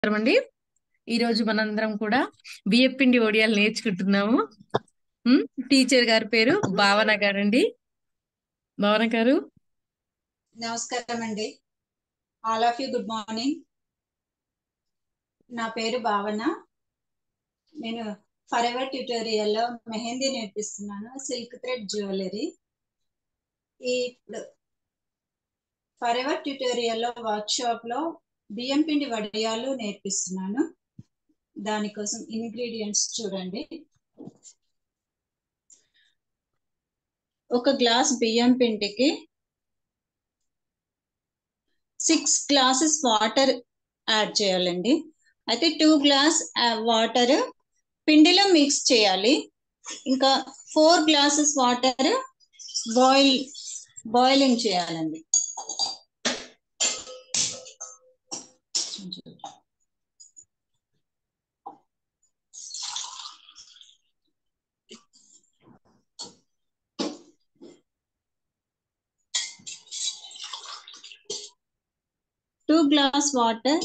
అండి. ఈ రోజు మనందరం కూడా బియ్యపిండి వడియాలు నేర్చుకుంటున్నాము. టీచర్ గారి పేరు భావన గారండి. భావన గారు, నమస్కారం అండి. All of you good morning. నా పేరు భావన. నేను ఫర్ ఎవర్ ట్యూటోరియల్లో మెహందీ నేర్పిస్తున్నాను, సిల్క్ థ్రెడ్ జ్యువెలరీ. ఇప్పుడు ఫర్ ఎవర్ ట్యూటోరియల్లో వర్క్షాప్లో బియ్యం పిండి వడియాలు నేర్పిస్తున్నాను. దానికోసం ఇంగ్రీడియంట్స్ చూడండి. ఒక గ్లాస్ బియ్యం పిండికి 6 గ్లాసెస్ వాటర్ యాడ్ చేయాలండి. అయితే 2 గ్లాస్ వాటర్ పిండిలో మిక్స్ చేయాలి. ఇంకా 4 గ్లాసెస్ వాటర్ బాయిలింగ్ చేయాలండి. Two glass water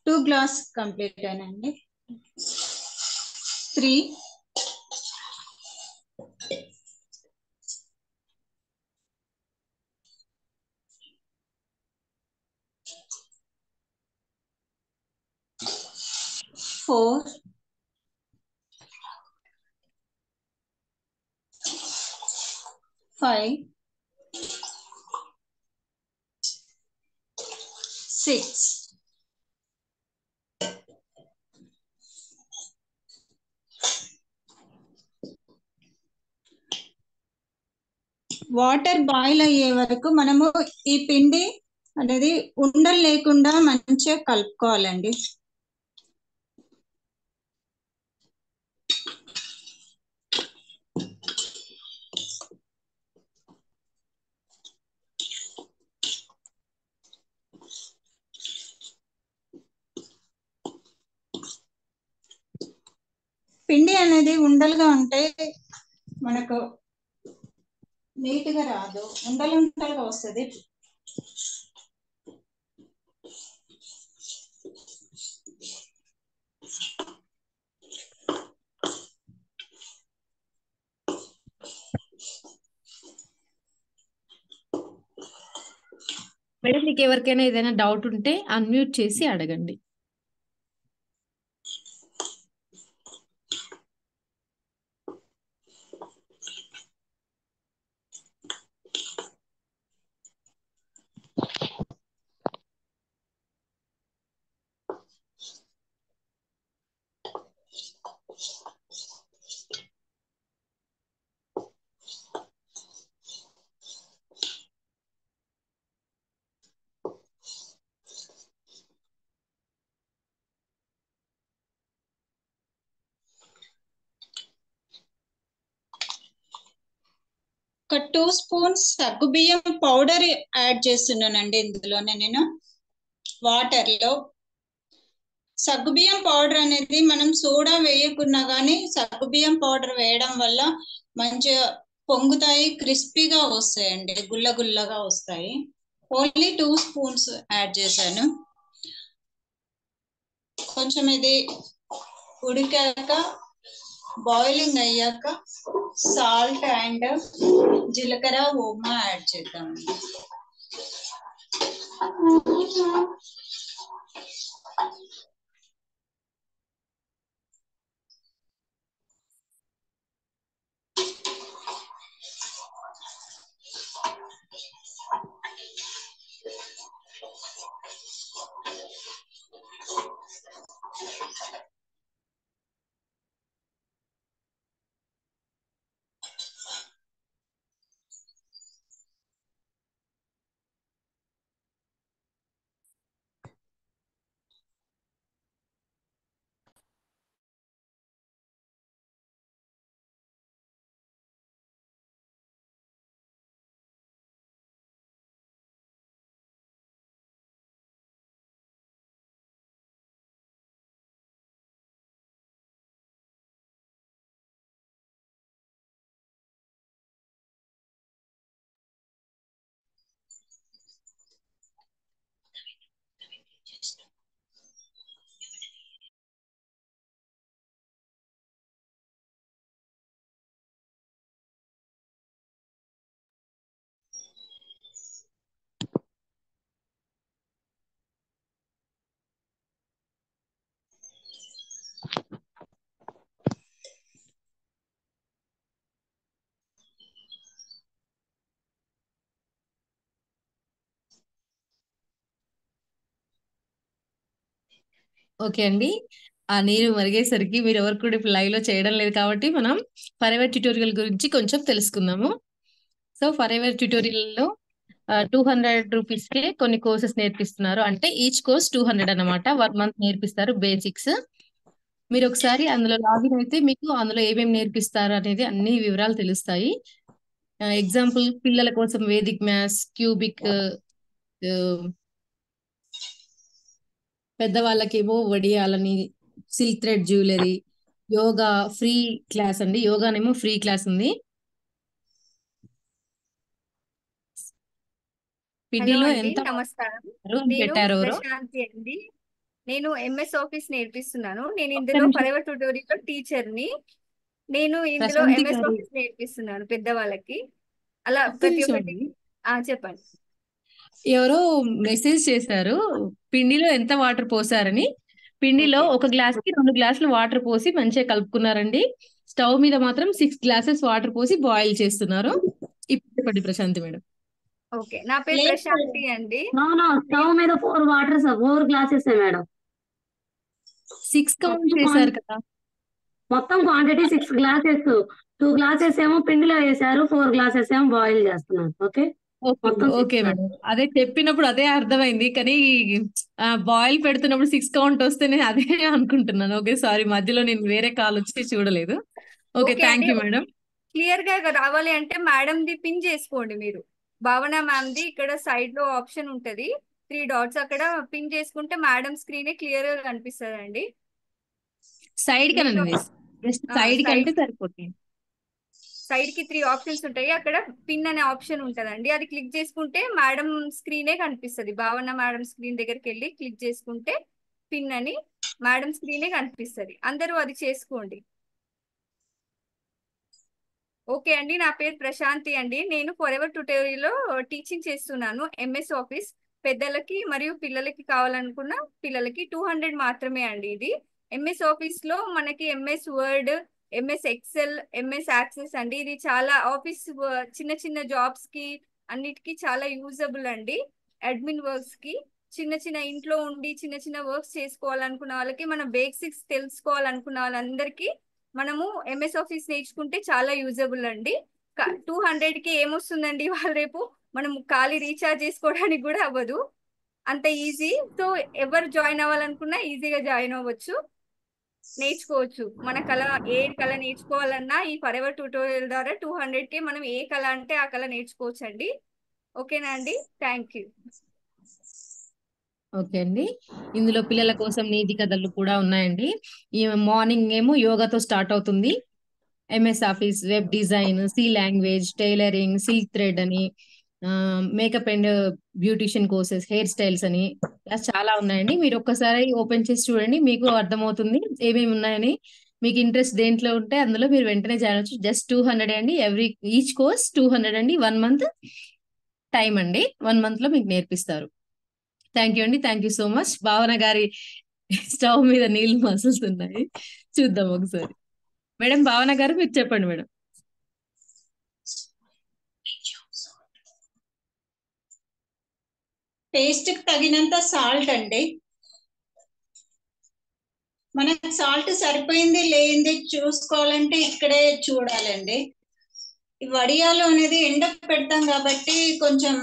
2 glass complete అయినండి. 3 4 5 6 వాటర్ బాయిల్ అయ్యే వరకు మనము ఈ పిండి అనేది ఉండలు లేకుండా మంచిగా కలుపుకోవాలండి. పిండి అనేది ఉండలుగా ఉంటే మనకు నీట్గా రాదు, ఉండలుగా వస్తుంది. మేడం, మీకు ఎవరికైనా ఏదైనా డౌట్ ఉంటే అన్మ్యూట్ చేసి అడగండి. ఒక 2 స్పూన్స్ సగ్గుబియ్యం పౌడర్ యాడ్ చేస్తున్నానండి. ఇందులోనే నేను వాటర్లో సగ్గుబియ్యం పౌడర్ అనేది మనం సోడా వేయకున్నా కానీ సగ్గుబియ్యం పౌడర్ వేయడం వల్ల మంచిగా పొంగుతాయి, క్రిస్పీగా వస్తాయండి, గుల్లగా వస్తాయి. ఓన్లీ 2 స్పూన్స్ యాడ్ చేశాను. కొంచెం ఇది ఉడికాక బాయిలింగ్ అయ్యాక సాల్ట్ అండ్ జీలకర్ర ఓమా యాడ్ చేద్దామండి. ఓకే అండి. ఆ నీరు మరిగేసరికి మీరు ఎవరు కూడా ఇప్పుడు లైవ్ లో చేయడం లేదు కాబట్టి మనం ఫరెవర్ ట్యుటోరియల్ గురించి కొంచెం తెలుసుకుందాము. సో ఫరెవర్ ట్యుటోరియల్లో 200 రూపీస్కే కొన్ని కోర్సెస్ నేర్పిస్తున్నారు. అంటే ఈచ్ కోర్స్ 200 అన్నమాట. 1 మంత్ నేర్పిస్తారు బేసిక్స్. మీరు ఒకసారి అందులో లాగిన్ అయితే మీకు అందులో ఏమేమి నేర్పిస్తారు అనేది అన్ని వివరాలు తెలుస్తాయి. ఎగ్జాంపుల్ పిల్లల కోసం వేదిక్ మ్యాథ్స్, క్యూబిక్, పెద్దవాళ్ళకేమో వడియాలని, silk thread jewellery, yoga free class అండి. యోగానేమో ఫ్రీ క్లాస్ ఉంది. హలో పిండిలో అండి, ఎంత నమస్కారం. అని నేను పెట్టారు ఎవరో. ప్రశాంతి అండి. నేను ఎంఎస్ ఆఫీస్ నేర్పిస్తున్నాను. నేను ఒక్క ఇందులో నిమిషం ఫరెవర్ ట్యూటోరియల్ టీచర్ని. నేను ఇందులో ప్రశాంతి ఎంఎస్ గారు, ఆఫీస్ నేర్పిస్తున్నాను పెద్దవాళ్ళకి. అలా ఒక్క ప్రతి నిమిషం ఒక్కటి. అండి. చెప్పండి. ఎవరో మెసేజ్ చేశారు పిండిలో ఎంత వాటర్ పోసారని. పిండిలో ఓకే. 1 గ్లాస్ కి 2 గ్లాసులు వాటర్ పోసి మంచిగా కలుపుకున్నారండి. స్టవ్ మీద మాత్రం 6 గ్లాసెస్ వాటర్ పోసి బాయిల్ చేస్తున్నారు. ఇప్పుడు చెప్పండి ప్రశాంతి మేడం. ఓకే, నా పేరు లేదు ప్రశాంతి అండి. నో నో, స్టవ్ నేను మీద 4 గ్లాసెస్ మేడం. 6 కౌంట్ మొత్తం చేశారు కదా. మొత్తం క్వాంటిటీ 6 గ్లాసెస్. 2 గ్లాసెస్ ఏమో పిండిలో వేసారు, 4 గ్లాసెస్ ఏమో బాయిల్ చేస్తున్నారు. ఓకే, ఓకే మొత్తం ఓకే 6 మేడం. అదే చెప్పినప్పుడు అదే అర్థమైంది కానీ బాయిల్ పెడుతున్నప్పుడు 6 కౌంట్ వస్తే నేను అదే అనుకుంటున్నాను. ఓకే సారీ, మధ్యలో నేను వేరే కాల్ వచ్చి చూడలేదు. ఓకే, ఓకే థ్యాంక్ అండి. You madam. క్లియర్ గా రావాలి అంటే మేడంది పిన్ చేసుకోండి మీరు. భావన మ్యామ్ది ఇక్కడ సైడ్ లో ఆప్షన్ ఉంటది, 3 డాట్స్. అక్కడ పిన్ చేసుకుంటే మేడం స్క్రీనే క్లియర్ గా కనిపిస్తుంది అండి. సైడ్ నేను కనండి, జస్ట్ సైడ్ సైడ్ కంటే సరిపోతుంది. సైడ్ కి 3 ఆప్షన్స్ ఉంటాయి. అక్కడ పిన్ అనే ఆప్షన్ ఉంటదండి. అది క్లిక్ చేసుకుంటే మేడం స్క్రీనే కనిపిస్తుంది. భావన మేడం స్క్రీన్ దగ్గరికి వెళ్ళి క్లిక్ చేసుకుంటే పిన్ అని మేడం స్క్రీనే కనిపిస్తుంది. అందరూ అది చేసుకోండి. ఓకే అండి, నా పేరు ప్రశాంతి అండి. నేను ఫరెవర్ ట్యుటోరియల్లో టీచింగ్ చేస్తున్నాను. ఎంఎస్ ఆఫీస్ పెద్దలకి మరియు పిల్లలకి కావాలనుకున్న పిల్లలకి 200 మాత్రమే అండి. ఇది ఎంఎస్ ఆఫీస్ లో మనకి MS word, MS Excel, MS access అండి. ఇది చాలా ఆఫీస్ చిన్న చిన్న జాబ్స్ కి అన్నిటికీ చాలా యూజబుల్ అండి. అడ్మిన్ వర్క్స్ కి, చిన్న చిన్న ఇంట్లో ఉండి చిన్న చిన్న వర్క్స్ చేసుకోవాలనుకున్న వాళ్ళకి, మన బేసిక్స్ తెలుసుకోవాలనుకున్న వాళ్ళందరికీ మనము ఎంఎస్ ఆఫీస్ నేర్చుకుంటే చాలా యూజబుల్ అండి. 200కి ఏమొస్తుందండి వాళ్ళు రేపు మనం ఖాళీ రీఛార్జ్ చేసుకోవడానికి కూడా అవ్వదు. అంత ఈజీ. సో ఎవరు జాయిన్ అవ్వాలనుకున్నా ఈజీగా జాయిన్ అవ్వచ్చు, నేర్చుకోవచ్చు. మన కళ, ఏ కళ నేర్చుకోవాలన్నా ఈ ఫరెవర్ ట్యూటోరియల్ ద్వారా 200కే మనం ఏ కళ అంటే ఆ కళ నేర్చుకోవచ్చు అండి. ఓకేనా అండి? Thank you. ఓకే అండి. ఇందులో పిల్లల కోసం నీతి కథలు కూడా ఉన్నాయండి. ఈ మార్నింగ్ ఏమో యోగాతో స్టార్ట్ అవుతుంది. MS office, web design, C language, tailoring, silk thread అని, makeup and beautician courses, hair styles అని, ఇలా చాలా ఉన్నాయండి. మీరు ఒక్కసారి ఓపెన్ చేసి చూడండి, మీకు అర్థమవుతుంది ఏమేమి ఉన్నాయని. మీకు ఇంట్రెస్ట్ దేంట్లో ఉంటే అందులో మీరు వెంటనే జాయిన్ అవ్వచ్చు. జస్ట్ 200 అండి. ఈచ్ కోర్స్ 200 అండి. 1 మంత్ టైం అండి. 1 మంత్ లో మీకు నేర్పిస్తారు. థ్యాంక్ యూ అండి. Thank you so much. భావన గారి స్టవ్ మీద నీళ్లు మసులుతున్నాయి, చూద్దాం ఒకసారి. మేడం భావన గారు మీరు చెప్పండి మేడం. టేస్ట్ కి తగినంత సాల్ట్ అండి. మనకి సాల్ట్ సరిపోయింది లేనిది చూసుకోవాలంటే ఇక్కడే చూడాలండి. ఈ వడియాలు అనేది ఎండ పెడతాం కాబట్టి కొంచెం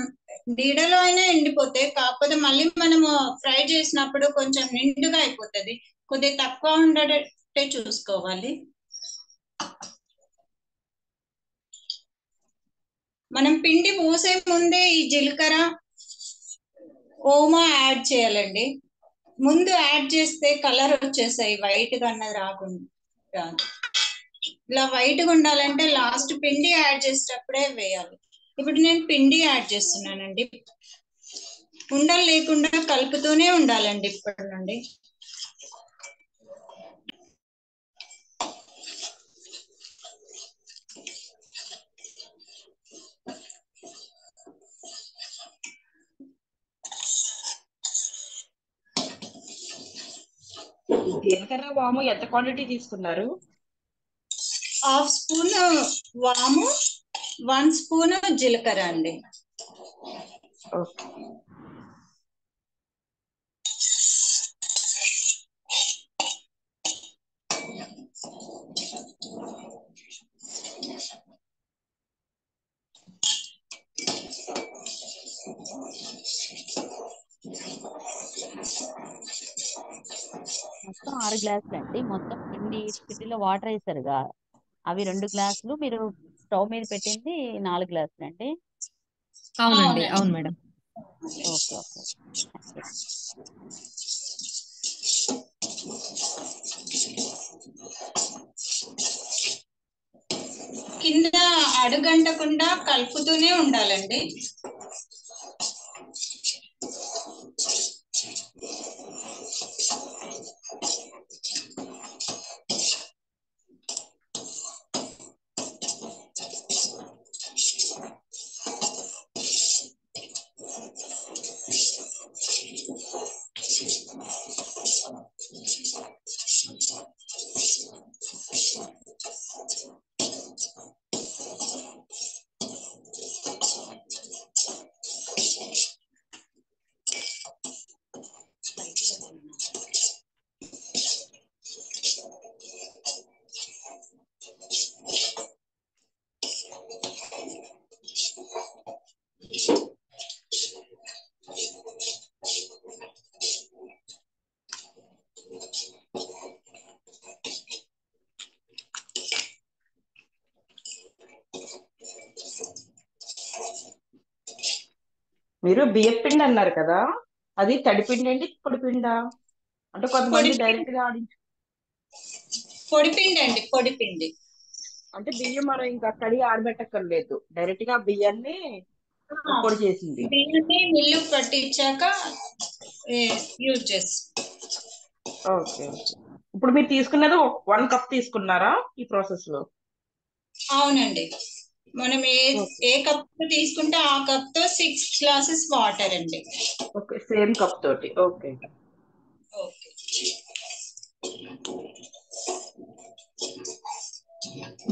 నీడలో అయినా ఎండిపోతాయి. కాకపోతే మళ్ళీ మనము ఫ్రై చేసినప్పుడు కొంచెం నిండుగా అయిపోతుంది. కొద్దిగా తక్కువ ఉండేటట్టే చూసుకోవాలి. మనం పిండి పోసే ముందే ఈ జీలకర్ర, ఓమా యాడ్ చేయాలండి. ముందు యాడ్ చేస్తే కలర్ వచ్చేసాయి, వైట్ గా అన్నది రాకుండా. ఇలా వైట్ గా ఉండాలంటే లాస్ట్ పిండి యాడ్ చేసేటప్పుడే వేయాలి. ఇప్పుడు నేను పిండి యాడ్ చేస్తున్నానండి. ఉండలు లేకుండా కలుపుతూనే ఉండాలండి ఇప్పటి నుండి. జీలకర్ర వాము ఎంత క్వాంటిటీ తీసుకున్నారు? 1/2 స్పూన్ వాము, 1 స్పూన్ జీలకర్ర అండి. ఓకే. 6 గ్లాసులు అండి. మొత్తం పిండిలో వాటర్ వేసారుగా, అవి 2 గ్లాసులు. మీరు స్టవ్ మీద పెట్టింది 4 గ్లాసులు అండి. అవునండి, అవునండి. అవును madam. Okay okay. Thank you. కింద అడుగంటకుండా కలుపుతూనే ఉండాలండి. మీరు బియ్యం పిండి అన్నారు కదా, అది తడిపిండి అండి పొడిపిండా? అంటే కొంతమంది డైరెక్ట్ గా పొడిపిండి అండి, పొడిపిండి. అంటే బియ్యం మనం ఇంకా కడిగి ఆడబెట్టక్కర్లేదు, డైరెక్ట్ గా బియ్యాన్ని పొడి చేసింది. బియ్యాన్ని మిల్లు పట్టించాక యూజ్ చేస్తాం. Okay okay. ఇప్పుడు మీరు తీసుకున్నది 1 కప్ తీసుకున్నారా ఈ ప్రాసెస్ లో? అవునండి. మనం ఓకే ఏ కప్ తీసుకుంటే ఆ కప్ తో 6 గ్లాసెస్ వాటర్ అండి. ఓకే, సేమ్ కప్ తోటి. ఓకే. ఓకే.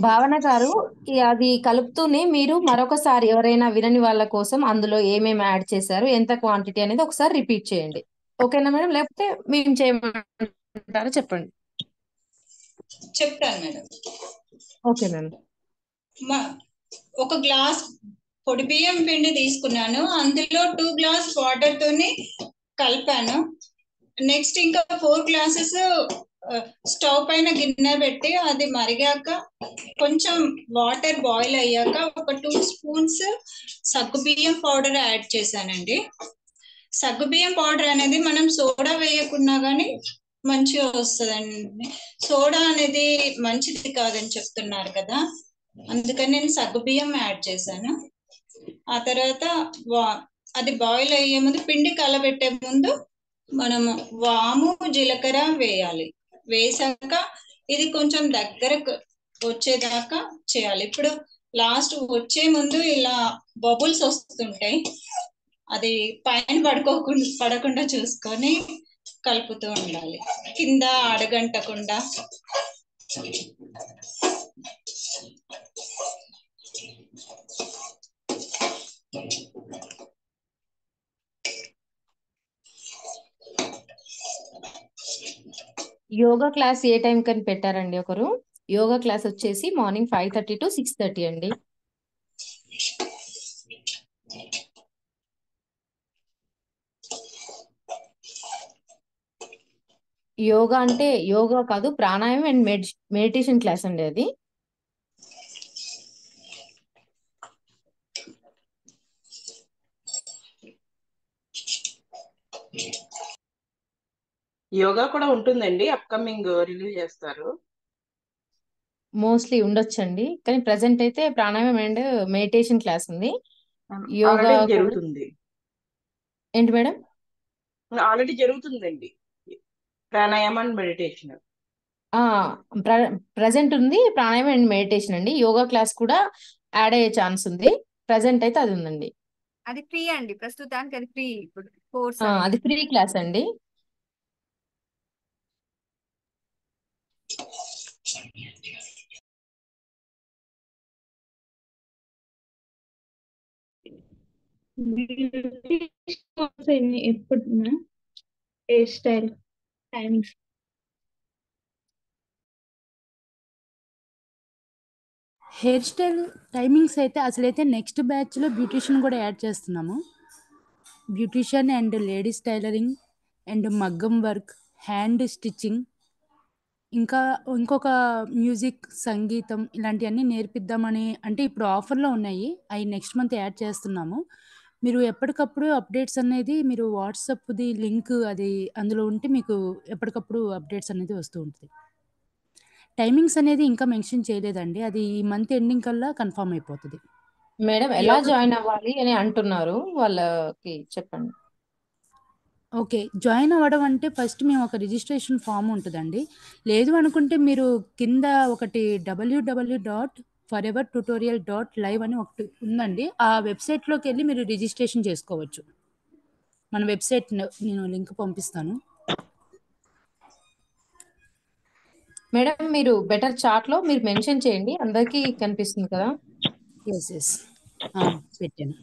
భావన గారు, అది కలుపుతూనే మీరు మరొకసారి ఎవరైనా వినని వాళ్ళ కోసం అందులో ఏమేమి యాడ్ చేశారు, ఎంత క్వాంటిటీ అనేది ఒకసారి రిపీట్ చేయండి. ఓకేనా మేడం? లేకపోతే మేము చేయమంటారో చెప్పండి. చెప్తాను మేడం. Okay madam. ఒక గ్లాస్ పొడి బియ్యం పిండి తీసుకున్నాను, అందులో 2 గ్లాస్ వాటర్ తోని కలిపాను. నెక్స్ట్ ఇంకా 4 గ్లాసెస్ స్టవ్ పైన గిన్నె పెట్టి అది మరిగాక కొంచెం వాటర్ బాయిల్ అయ్యాక ఒక 2 స్పూన్స్ సగ్గుబియ్యం పౌడర్ యాడ్ చేశానండి. సగ్గుబియ్యం పౌడర్ అనేది మనం సోడా వేయకున్నా కానీ మంచిగా వస్తుందండి. సోడా అనేది మంచిది కాదని చెప్తున్నారు కదా, అందుకని నేను సగ్గుబియ్యం యాడ్ చేశాను. ఆ తర్వాత అది బాయిల్ అయ్యే ముందు, పిండి కలబెట్టే ముందు మనము వాము జీలకర్ర వేయాలి. వేసాక ఇది కొంచెం దగ్గరకు వచ్చేదాకా చేయాలి. ఇప్పుడు లాస్ట్ వచ్చే ముందు ఇలా బబుల్స్ వస్తుంటాయి, అది పైన పడకుండా చూసుకొని కలుపుతూ ఉండాలి, కింద అడగంటకుండా. యోగా క్లాస్ ఏ టైం కని పెట్టారండి ఒకరు? యోగా క్లాస్ వచ్చేసి మార్నింగ్ 5:30 to 6:30 అండి. యోగా అంటే యోగా కాదు, ప్రాణాయామం అండ్ మెడిటేషన్ క్లాస్ అండి అది. యోగా కూడా ఉంటుందండి, అప్కమింగ్ రిలీవ్ చేస్తారు. మోస్ట్లీ ఉండొచ్చండి, కానీ ప్రజెంట్ అయితే ప్రాణాయామం అండ్ మెడిటేషన్ క్లాస్ ఉంది. యోగా ఆల్రెడీ జరుగుతుంది. ఏంటి మేడం? ఆల్రెడీ జరుగుతుందండి ప్రాణాయామం అండ్ మెడిటేషన్. ప్రజెంట్ ఉంది ప్రాణాయామం అండ్ మెడిటేషన్ అండి. యోగా క్లాస్ కూడా యాడ్ అయ్యే ఛాన్స్ ఉంది. ప్రజెంట్ అయితే అది ఉందండి. అది ఫ్రీ అండి, ప్రస్తుతానికి అది ఫ్రీ ఇప్పుడు కోర్స్ అది ఫ్రీ క్లాస్ అండి. ఎప్పుడు hair style timings? Hair style timings అయితే అసలైతే నెక్స్ట్ బ్యాచ్లో బ్యూటీషియన్ కూడా యాడ్ చేస్తున్నాము. Beautician and ladies tailoring and మగ్గం వర్క్, హ్యాండ్ స్టిచ్చింగ్, ఇంకా ఇంకొక మ్యూజిక్, సంగీతం ఇలాంటివన్నీ నేర్పిద్దామని అంటే ఇప్పుడు ఆఫర్‌లో ఉన్నాయి. అయి నెక్స్ట్ మంత్ యాడ్ చేస్తున్నాము. మీరు ఎప్పటికప్పుడు అప్డేట్స్ అనేది మీరు వాట్సాప్‌ది లింక్ అది అందులో ఉంటే మీకు ఎప్పటికప్పుడు అప్డేట్స్ అనేది వస్తూ ఉంటది. టైమింగ్స్ అనేది ఇంకా మెన్షన్ చేయలేదండి. అది ఈ మంత్ ఎండింగ్ కల్లా కన్ఫర్మ్ అయిపోతది. మేడం ఎలా యోగా జాయిన్ అవ్వాలి అని అంటున్నారు, వాళ్ళకి చెప్పండి. ఓకే. జాయిన్ అవ్వడం అంటే ఫస్ట్ మేము ఒక రిజిస్ట్రేషన్ ఫామ్ ఉంటదండి. లేదు అనుకుంటే మీరు కింద ఒకటి www.forevertutorial.live అని ఒకటి ఉందండి. ఆ వెబ్‌సైట్‌లోకెళ్ళి మీరు రిజిస్ట్రేషన్ చేసుకోవచ్చు. మన వెబ్‌సైట్ నేను లింక్ పంపిస్తాను. మేడం మీరు బెటర్ చాట్ లో మీరు మెన్షన్ చేయండి, అందరికీ కనిపిస్తుంది కదా. యెస్. పెట్టాను.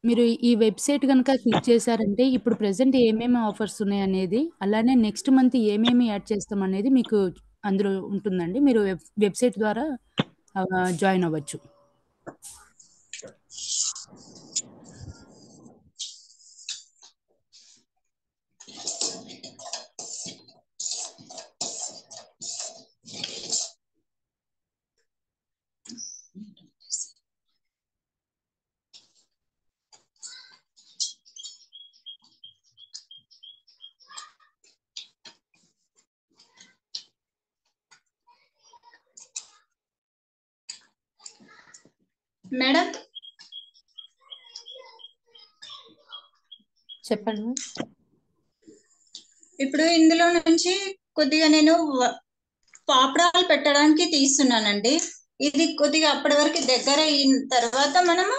మీరు ఈ వెబ్‌సైట్ గనక క్లిక్ చేశారంటే ఇప్పుడు ప్రెజెంట్ ఏమేమి ఆఫర్స్ ఉన్నాయనేది, అలానే నెక్స్ట్ మంత్ ఏమేమి యాడ్ చేస్తామనేది మీకు అందులో ఉంటుందండి. మీరు వెబ్‌సైట్ ద్వారా జాయిన్ అవ్వచ్చు. మేడం చెప్పండి. ఇప్పుడు ఇందులో నుంచి కొద్దిగా నేను పాపడాలు పెట్టడానికి తీస్తున్నానండి. ఇది కొద్దిగా అప్పటి వరకు దగ్గర అయిన తర్వాత మనము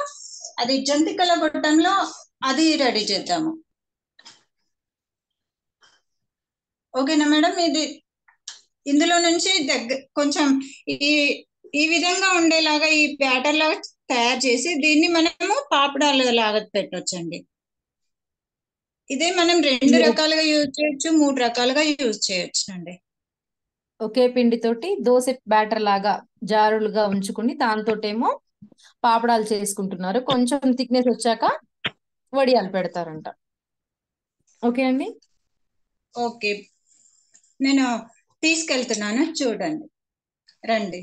అది జంతికల గొట్టంలో అది రెడీ చేద్దాము. ఓకేనా మేడం? ఇది ఇందులో నుంచి కొంచెం ఈ ఈ విధంగా ఉండేలాగా ఈ బ్యాటర్ లాగా తయారు చేసి దీన్ని మనము పాపడాలు లాగా పెట్టొచ్చండి. ఇదే మనం 2 రకాలుగా యూజ్ చేయొచ్చు, 3 రకాలుగా యూజ్ చేయొచ్చు అండి. ఒకే పిండితోటి దోశ బ్యాటర్ లాగా జారులుగా ఉంచుకుని దాంతోటేమో పాపడాలు చేసుకుంటున్నారు. కొంచెం థిక్నెస్ వచ్చాక వడియాలు పెడతారంట. ఓకే అండి. ఓకే, నేను తీసుకెళ్తున్నాను, చూడండి, రండి.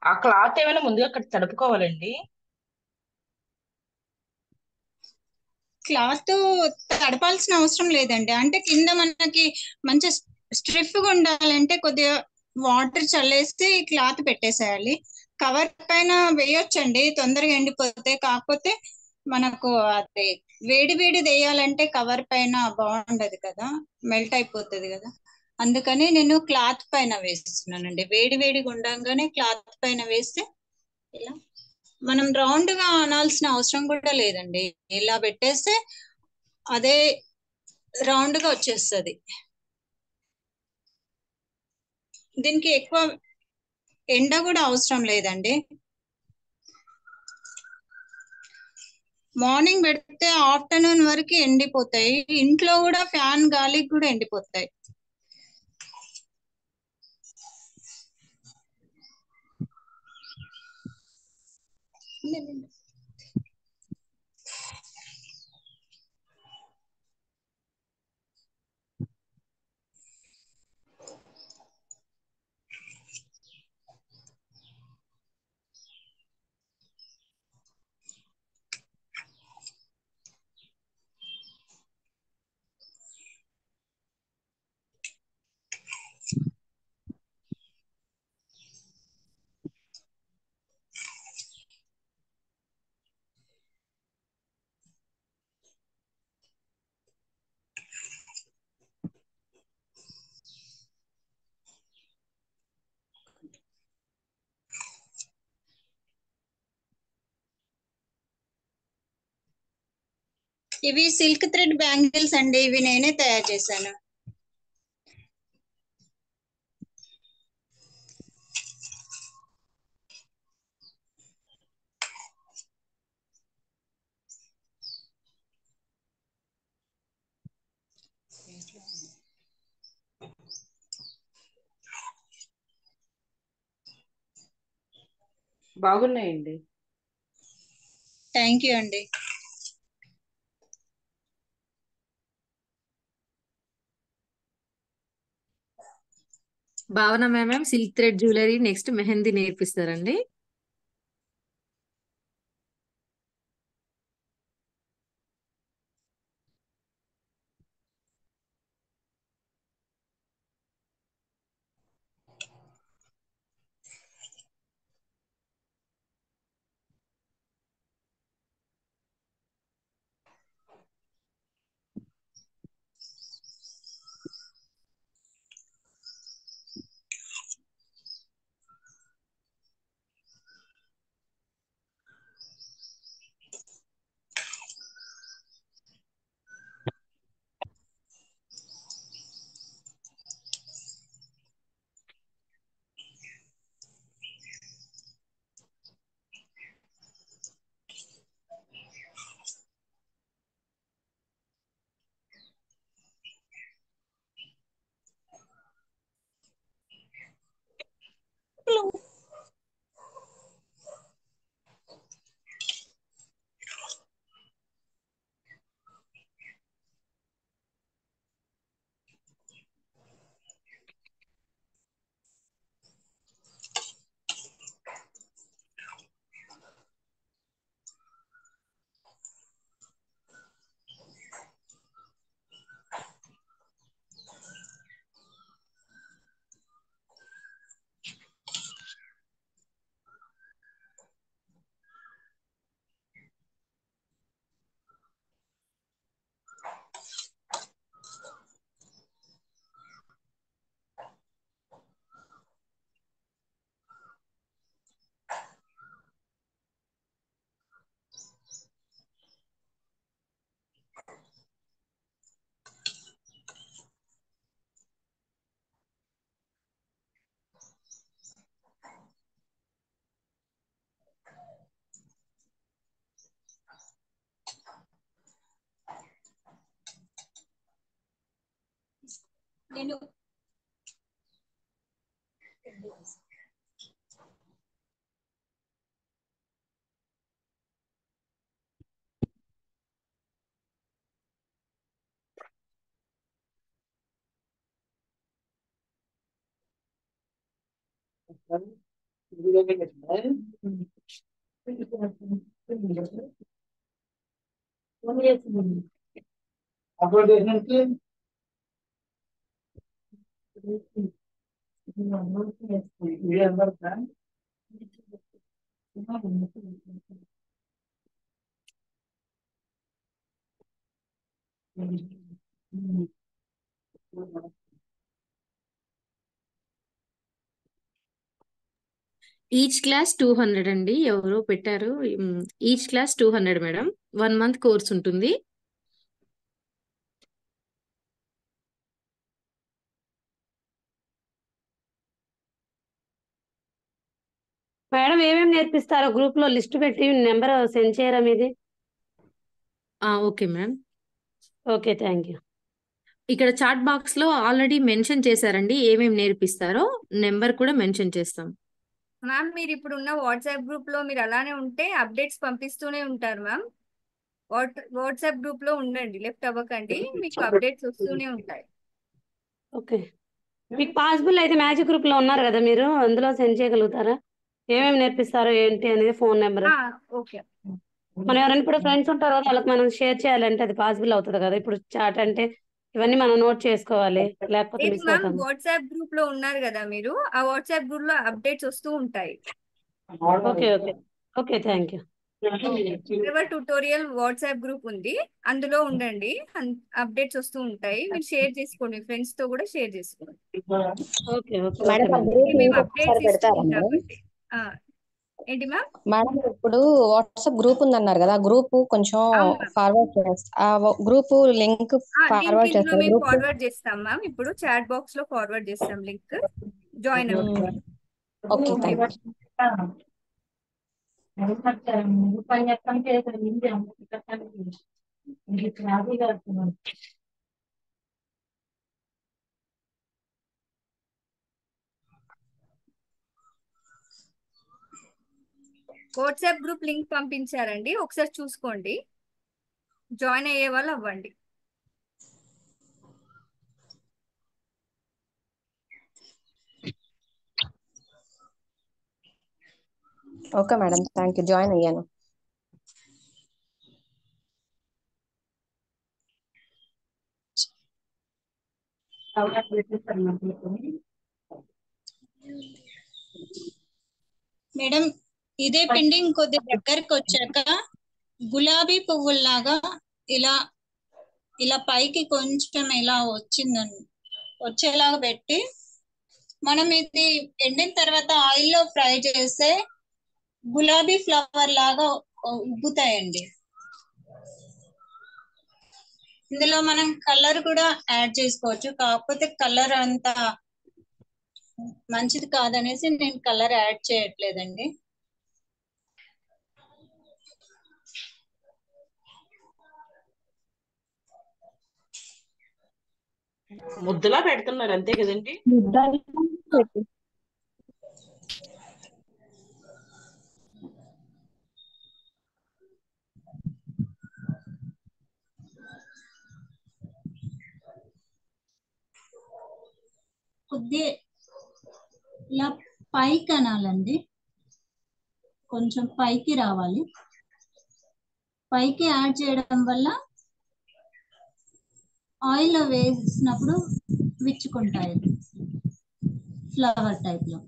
ఆ క్లాత్ ఏమైనా ముందుగా అక్కడ తడుపుకోవాలండి? క్లాత్ తడపాల్సిన అవసరం లేదండి. అంటే కింద మనకి మంచి స్ట్రిఫ్ గా ఉండాలంటే కొద్దిగా వాటర్ చల్లేసి క్లాత్ పెట్టేసేయాలి. కవర్ పైన వేయొచ్చండి, తొందరగా ఎండిపోతే. కాకపోతే మనకు అది వేడి వేడి వేయాలంటే కవర్ పైన బాగుండదు కదా, మెల్ట్ అయిపోతుంది కదా. అందుకని నేను క్లాత్ పైన వేస్తున్నానండి. వేడి వేడిగా ఉండంగానే క్లాత్ పైన వేస్తే ఇలా మనం రౌండ్ గా అనాల్సిన అవసరం కూడా లేదండి. ఇలా పెట్టేస్తే అదే రౌండ్ గా వచ్చేస్తుంది. దీనికి ఎక్కువ ఎండ కూడా అవసరం లేదండి. మార్నింగ్ పెడితే ఆఫ్టర్నూన్ వరకు ఎండిపోతాయి. ఇంట్లో కూడా ఫ్యాన్ గాలికి కూడా ఎండిపోతాయి. ఇవి సిల్క్ థ్రెడ్ బ్యాంగిల్స్ అండి. ఇవి నేనే తయారు చేశాను. బాగున్నాయండి. థ్యాంక్ యూ అండి. Bhavana ma'am silk thread jewellery next mehndi నేర్పిస్తారండి. నేను ఈచ్ క్లాస్ 200 అండి. ఎవరో పెట్టారు. Each class 200 madam. 1 month course ఉంటుంది. మేడం ఏమేమి నేర్పిస్తారో గ్రూప్ లో లిస్ట్ పెట్టి నెంబర్ సెండ్ చేయరా మీది? Okay ma'am. Okay, thank you. ఇక్కడ చాట్ బాక్స్ లో ఆల్రెడీ మెన్షన్ చేశారండి ఏమేమి నేర్పిస్తారో. నెంబర్ కూడా మెన్షన్ చేస్తాం. మ్యామ్ మీరు ఇప్పుడు ఉన్న వాట్సాప్ గ్రూప్ లో మీరు అలానే ఉంటే అప్డేట్స్ పంపిస్తూనే ఉంటారు మ్యామ్. వాట్సాప్ గ్రూప్ లో ఉండండి, లెఫ్ట్ అవ్వకండి, మీకు అప్డేట్స్ వస్తూనే ఉంటాయి. ఓకే, మీకు పాసిబుల్ అయితే మ్యాజిక్ గ్రూప్ లో ఉన్నారు కదా మీరు, అందులో సెండ్ చేయగలుగుతారా ఏమేమి నేర్పిస్తారో ఏంటి అనేది ఫోన్ నెంబర్? ఓకే. మనం ఎవరైనా ఇప్పుడు ఫ్రెండ్స్ ఉంటారో వాళ్ళకి మనం షేర్ చేయాలంటే అది పాసిబుల్ అవుతుంది కదా. ఇప్పుడు చాట్ అంటే ఇవన్నీ మనం నోట్ చేసుకోవాలి, లేకపోతే లేదు మిస్ మ్యామ్, అవుతాం. వాట్సాప్ గ్రూప్ లో ఉన్నారు కదా మీరు, ఆ వాట్సాప్ గ్రూప్ లో అప్డేట్స్ వస్తూ ఉంటాయి. Okay okay okay, thank you. Tutorial WhatsApp group ఉంది, అందులో ఉండండి, అప్డేట్స్ వస్తూ ఉంటాయి. మీరు షేర్ చేసుకోండి, ఫ్రెండ్స్ తో కూడా షేర్ చేసుకోండి. ఓకే ఓకే మేడం ఆ ఓకే, గ్రూప్ మేము లింక్ అప్డేట్స్ ఒకసారి ఇస్తూ పెడతారా మేడం? ఉంటామండి. ఏంటి మ్యామ్? మేడం ఇప్పుడు వాట్సాప్ గ్రూప్ ఉందన్నారు కదా, గ్రూప్ కొంచెం అవును మ్యామ్. ఫార్వర్డ్ చేస్తా, ఆ గ్రూప్ లింక్ లింక్ ఫార్వర్డ్ ఇందులో చేస్తారు మేము గ్రూప్. ఫార్వర్డ్ చేస్తాం మ్యామ్. ఇప్పుడు చాట్ బాక్స్ లో ఫార్వర్డ్ చేస్తాం లింక్, జాయిన్ అవ్వండి. Okay, okay thank you. WhatsApp group link పంపించారండి, ఒకసారి చూసుకోండి, జాయిన్ అయ్యే వాళ్ళు అవ్వండి. Okay madam, thank you, join అయ్యాను. మేడం ఇదే పిండి ఇంకొద్ది దగ్గరికి వచ్చాక గులాబీ పువ్వుల్లాగా ఇలా ఇలా పైకి కొంచెం ఇలా వచ్చేలాగా పెట్టి మనం ఇది ఎండిన తర్వాత ఆయిల్లో ఫ్రై చేస్తే గులాబీ ఫ్లవర్ లాగా ఉబ్బుతాయండి. ఇందులో మనం కలర్ కూడా యాడ్ చేసుకోవచ్చు, కాకపోతే కలర్ అంత మంచిది కాదనేసి నేను కలర్ యాడ్ చేయట్లేదండి. ముద్దలా పెడుతున్నారు అంతే కదండి? కొద్ది ఇలా పైకి అనాలండి, కొంచెం పైకి రావాలి. పైకి యాడ్ చేయడం వల్ల ఆయిల్లో వేసినప్పుడు విచ్చుకుంటాయి ఫ్లవర్ టైప్ లో.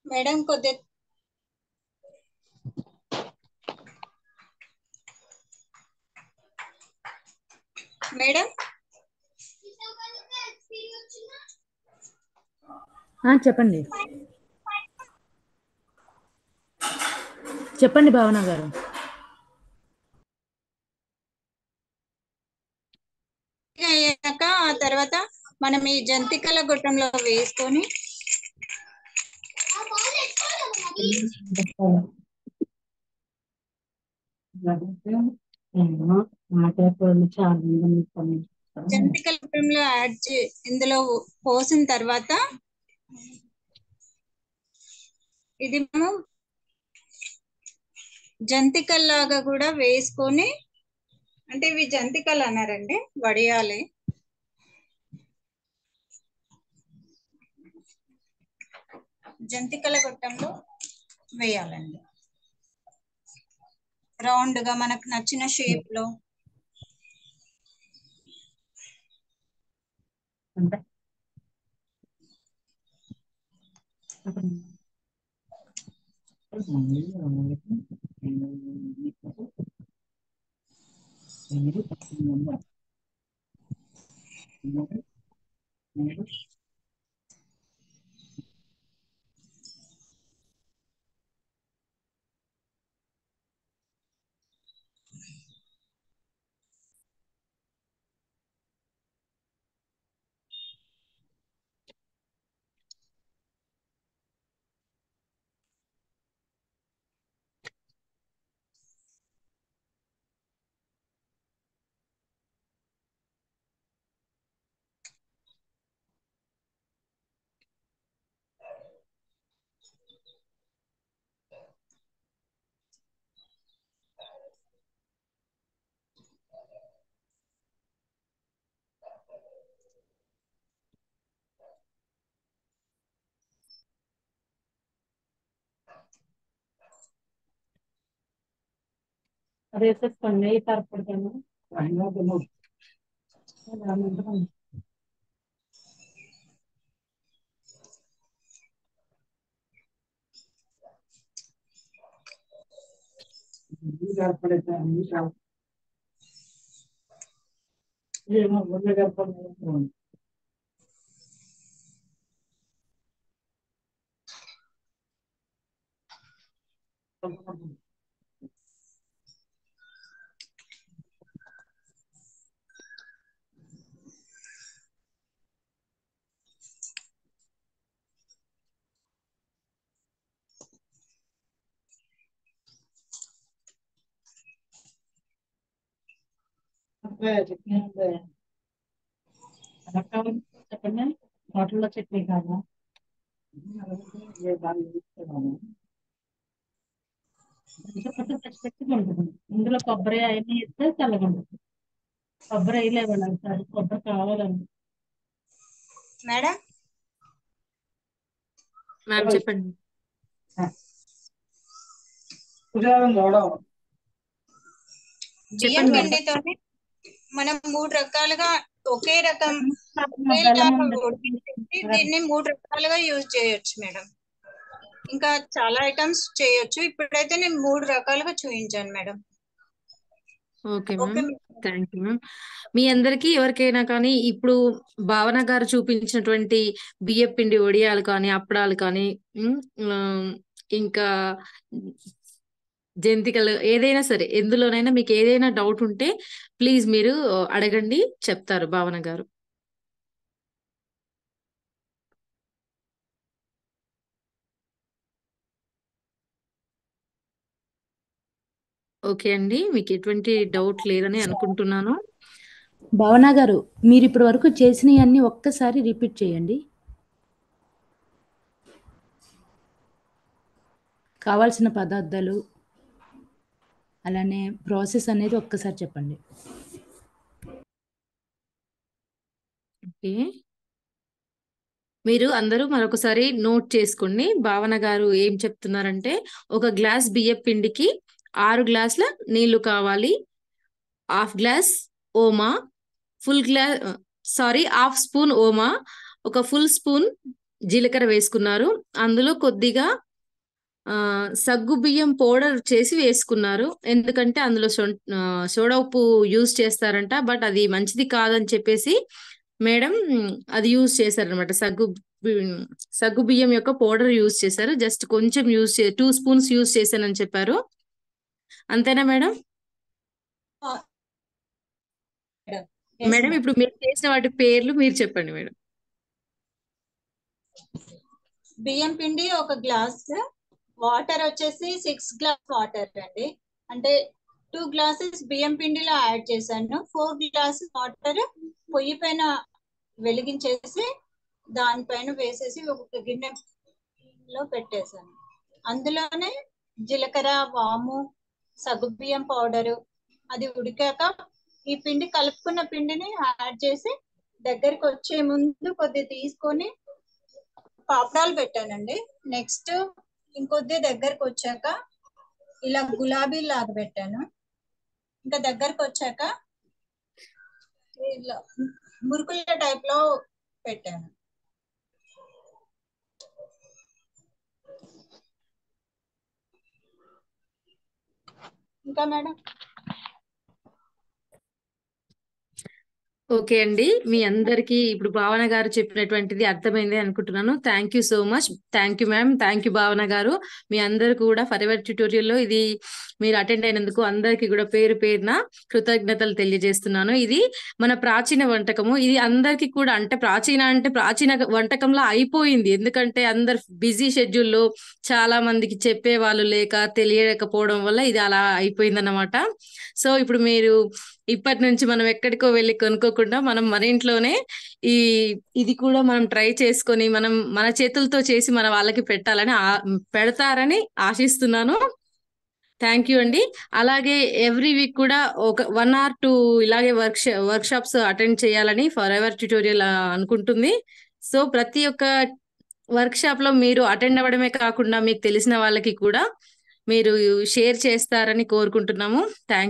మేడం కొద్ది మేడం చెప్పండి చెప్పండి భావన గారు. అయ్యాక ఆ తర్వాత మనం ఈ జంతికల గొట్టంలో వేసుకొని జంతికల గొట్టంలో ఇందులో పోసిన తర్వాత ఇది మేము జంతికల్లాగా కూడా వేసుకొని అంటే ఇవి జంతికలు అన్నారండి, వడియాలి. జంతికల గొట్టంలో వేయాలండి, రౌండ్ గా మనకు నచ్చిన షేప్ లో. చెప్పండి, హోటల్లో చట్నీ కాదా? ఇందులో కొబ్బరి అవన్నీ ఇస్తే చల్లగా ఉంటుంది. కొబ్బరి వేయలేదండి ఒకసారి, కొబ్బరి కావాలండి. మేడం మ్యామ్ చెప్పండి. బియ్యం చెప్పండి మేడం. పిండితోనే మనం 3 రకాలుగా ఒకే రకం బెల్లం ఒకేలాగా ఉంది. ఉడికించేసి దీన్ని 3 రకాలుగా యూజ్ చేయొచ్చు మేడం. ఇంకా చాలా ఐటమ్స్ చేయొచ్చు. ఇప్పుడైతే నేను 3 రకాలుగా చూపించాను madam. Okay okay ma'am, thank you ma'am. మీ అందరికీ ఎవరికైనా కానీ ఇప్పుడు భావన గారు చూపించినటువంటి బియ్యం పిండి వడియాలు కానీ అప్పడాలు కానీ ఇంకా జంతికలు ఏదైనా సరే ఎందులోనైనా మీకు ఏదైనా డౌట్ ఉంటే ప్లీజ్ మీరు అడగండి, చెప్తారు భావన గారు. ఓకే అండి, మీకు ఎటువంటి డౌట్ లేదని అనుకుంటున్నాను. భావన గారు, మీరు ఇప్పటి వరకు చేసినవన్నీ ఒక్కసారి రిపీట్ చేయండి. కావాల్సిన పదార్థాలు అలానే ప్రాసెస్ అనేది ఒక్కసారి చెప్పండి. ఓకే, మీరు అందరూ మరొకసారి నోట్ చేసుకోండి. భావన గారు ఏం చెప్తున్నారంటే, ఒక గ్లాస్ బియ్యం పిండికి 6 గ్లాసుల నీళ్లు కావాలి, హాఫ్ గ్లాస్ ఓమా, హాఫ్ స్పూన్ ఓమా, ఒక ఫుల్ స్పూన్ జీలకర్ర వేసుకున్నారు. అందులో కొద్దిగా సగ్గు బియ్యం పౌడర్ చేసి వేసుకున్నారు. ఎందుకంటే అందులో సోడా ఉప్పు యూజ్ చేస్తారంట, బట్ అది మంచిది కాదని చెప్పేసి మేడం అది యూజ్ చేశారనమాట. సగ్గు బియ్యం యొక్క పౌడర్ యూజ్ చేశారు. జస్ట్ కొంచెం 2 స్పూన్స్ యూజ్ చేశానని చెప్పారు. అంతేనా మేడం? మేడం ఇప్పుడు మీరు చేసిన వాటి పేర్లు మీరు చెప్పండి మేడం. బియ్యం పిండి 1 గ్లాస్, వాటర్ వచ్చేసి 6 గ్లాస్ వాటర్ అండి. అంటే 2 గ్లాసెస్ బియ్యం పిండిలో యాడ్ చేశాను. 4 గ్లాసెస్ వాటర్ పొయ్యి పైన వెలిగించేసి దానిపైన వేసేసి ఒక గిన్నెలో పెట్టేశాను. అందులోనే జీలకర్ర, వాము, సగ్గుబియ్యం పౌడరు అది ఉడికాక ఈ పిండి కలుపుకున్న పిండిని యాడ్ చేసి దగ్గరికి వచ్చే ముందు కొద్ది తీసుకొని పాపడాలు పెట్టానండి. నెక్స్ట్ ఇంకొద్ది దగ్గరకు వచ్చాక ఇలా గులాబీ లాగా పెట్టాను. ఇంకా దగ్గరకు వచ్చాక ఇలా మురుకుల టైప్ లో పెట్టాను. ఇంకా మేడం ఓకే అండి, మీ అందరికీ ఇప్పుడు భావన గారు చెప్పినటువంటిది అర్థమైంది అనుకుంటున్నాను. Thank you so much. Thank you ma'am, thank you భావన గారు. మీ అందరు కూడా ఫరెవర్ ట్యుటోరియల్లో ఇది మీరు అటెండ్ అయినందుకు అందరికీ కూడా పేరు పేరున కృతజ్ఞతలు తెలియజేస్తున్నాను. ఇది మన ప్రాచీన వంటకము. ఇది అందరికీ కూడా అంటే ప్రాచీన వంటకంలా అయిపోయింది. ఎందుకంటే అందరు బిజీ షెడ్యూల్లో చాలా మందికి చెప్పే వాళ్ళు లేక తెలియకపోవడం వల్ల ఇది అలా అయిపోయిందన్నమాట. సో ఇప్పుడు మీరు ఇప్పటి నుంచి మనం ఎక్కడికో వెళ్ళి కొనుక్కోకుండా మనం మన ఇంట్లోనే ఇది కూడా మనం ట్రై చేసుకొని మనం మన చేతులతో చేసి మన వాళ్ళకి పెట్టాలని పెడతారని ఆశిస్తున్నాను. థ్యాంక్ యూ అండి. అలాగే ఎవ్రీ వీక్ కూడా ఒక 1 or 2 ఇలాగే వర్క్ షాప్స్ అటెండ్ చేయాలని ఫరెవర్ ట్యుటోరియల్ అనుకుంటుంది. సో ప్రతి ఒక్క వర్క్ షాప్ లో మీరు అటెండ్ అవ్వడమే కాకుండా మీకు తెలిసిన వాళ్ళకి కూడా మీరు షేర్ చేస్తారని కోరుకుంటున్నాము. థ్యాంక్